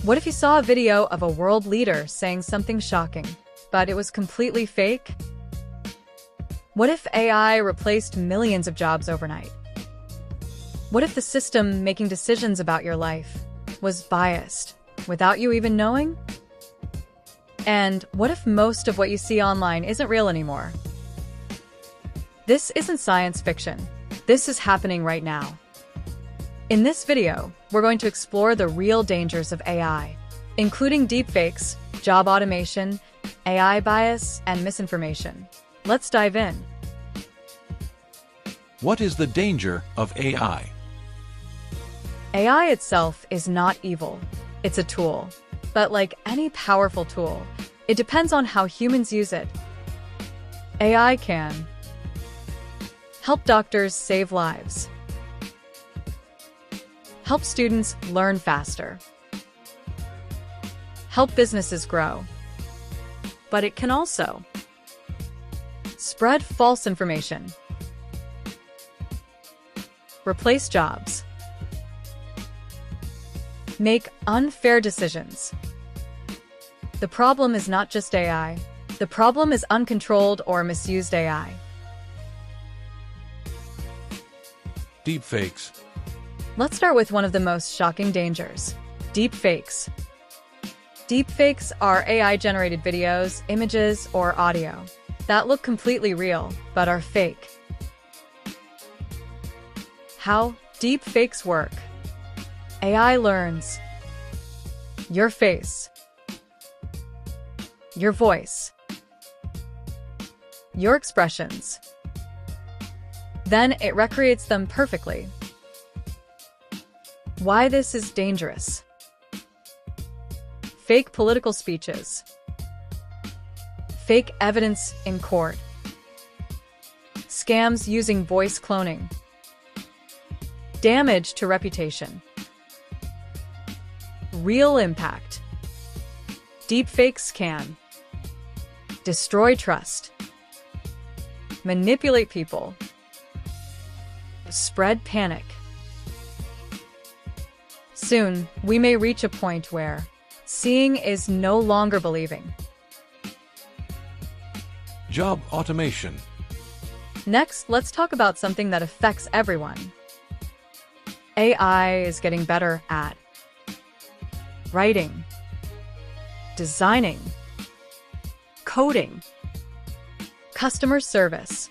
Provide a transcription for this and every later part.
What if you saw a video of a world leader saying something shocking, but it was completely fake? What if AI replaced millions of jobs overnight? What if the system making decisions about your life was biased without you even knowing? And what if most of what you see online isn't real anymore? This isn't science fiction. This is happening right now. In this video, we're going to explore the real dangers of AI, including deepfakes, job automation, AI bias, and misinformation. Let's dive in. What is the danger of AI? AI itself is not evil. It's a tool. But like any powerful tool, it depends on how humans use it. AI can help doctors save lives, help students learn faster, help businesses grow. But it can also spread false information, replace jobs, make unfair decisions. The problem is not just AI. The problem is uncontrolled or misused AI. Deepfakes. Let's start with one of the most shocking dangers: deepfakes. Deepfakes are AI-generated videos, images, or audio that look completely real, but are fake. How deepfakes work. AI learns your face, your voice, your expressions. Then it recreates them perfectly. Why this is dangerous. Fake political speeches, fake evidence in court, scams using voice cloning, damage to reputation. Real impact. Deepfakes can destroy trust, manipulate people, spread panic. Soon, we may reach a point where seeing is no longer believing. Job automation. Next, let's talk about something that affects everyone. AI is getting better at writing, designing, coding, customer service.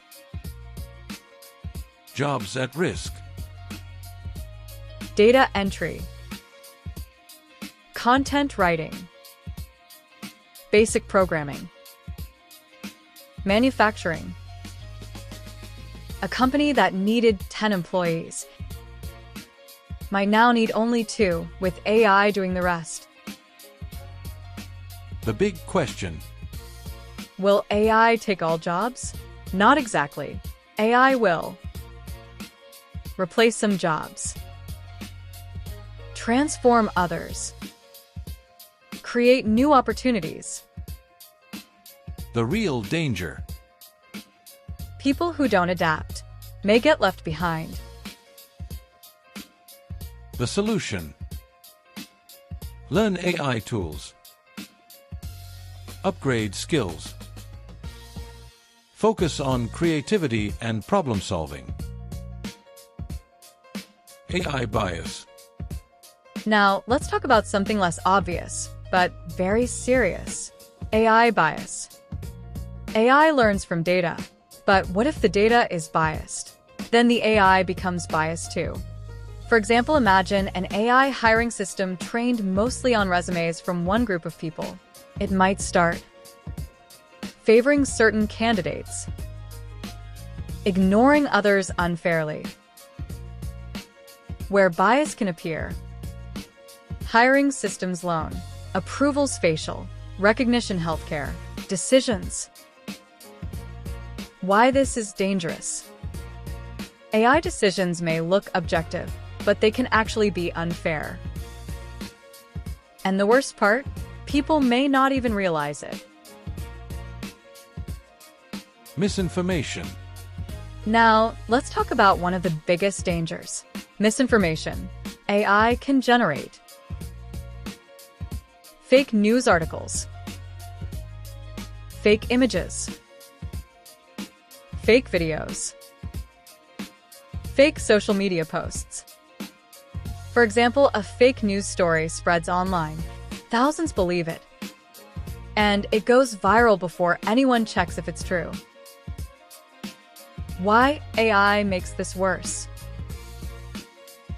Jobs at risk. Data entry, content writing, basic programming, manufacturing. A company that needed 10 employees might now need only 2, with AI doing the rest. The big question. Will AI take all jobs? Not exactly. AI will replace some jobs, transform others, create new opportunities. The real danger. People who don't adapt may get left behind. The solution. Learn AI tools. Upgrade skills. Focus on creativity and problem solving. AI bias. Now, let's talk about something less obvious, but very serious. AI bias. AI learns from data, but what if the data is biased? Then the AI becomes biased too. For example, imagine an AI hiring system trained mostly on resumes from one group of people. It might start favoring certain candidates, ignoring others unfairly. Where bias can appear: hiring systems loan, approvals facial, recognition healthcare, decisions. Why this is dangerous. AI decisions may look objective, but they can actually be unfair. And the worst part? People may not even realize it. Misinformation. Now, let's talk about one of the biggest dangers: misinformation. AI can generate fake news articles, fake images, fake videos, fake social media posts. For example, a fake news story spreads online. Thousands believe it, and it goes viral before anyone checks if it's true. Why AI makes this worse?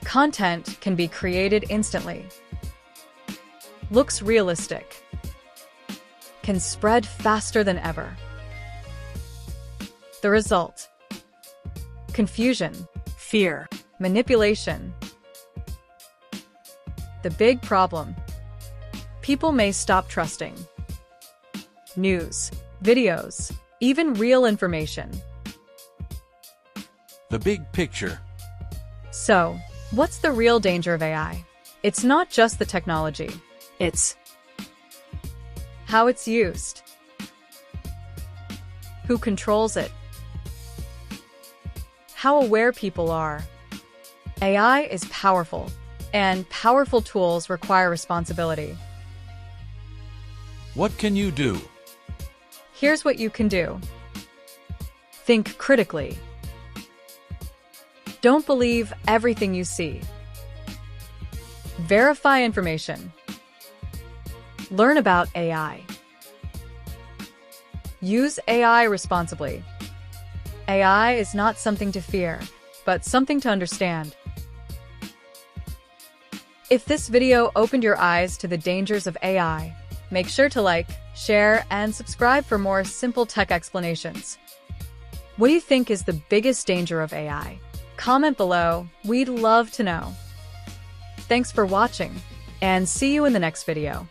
Content can be created instantly, looks realistic, can spread faster than ever. The result: confusion, fear, manipulation. The big problem: people may stop trusting news, videos, even real information. The big picture. So, what's the real danger of AI? It's not just the technology. It's how it's used, who controls it, how aware people are. AI is powerful, and powerful tools require responsibility. What can you do? Here's what you can do. Think critically. Don't believe everything you see. Verify information. Learn about AI. Use AI responsibly. AI is not something to fear, but something to understand. If this video opened your eyes to the dangers of AI, make sure to like, share, and subscribe for more simple tech explanations. What do you think is the biggest danger of AI? Comment below, we'd love to know. Thanks for watching, and see you in the next video.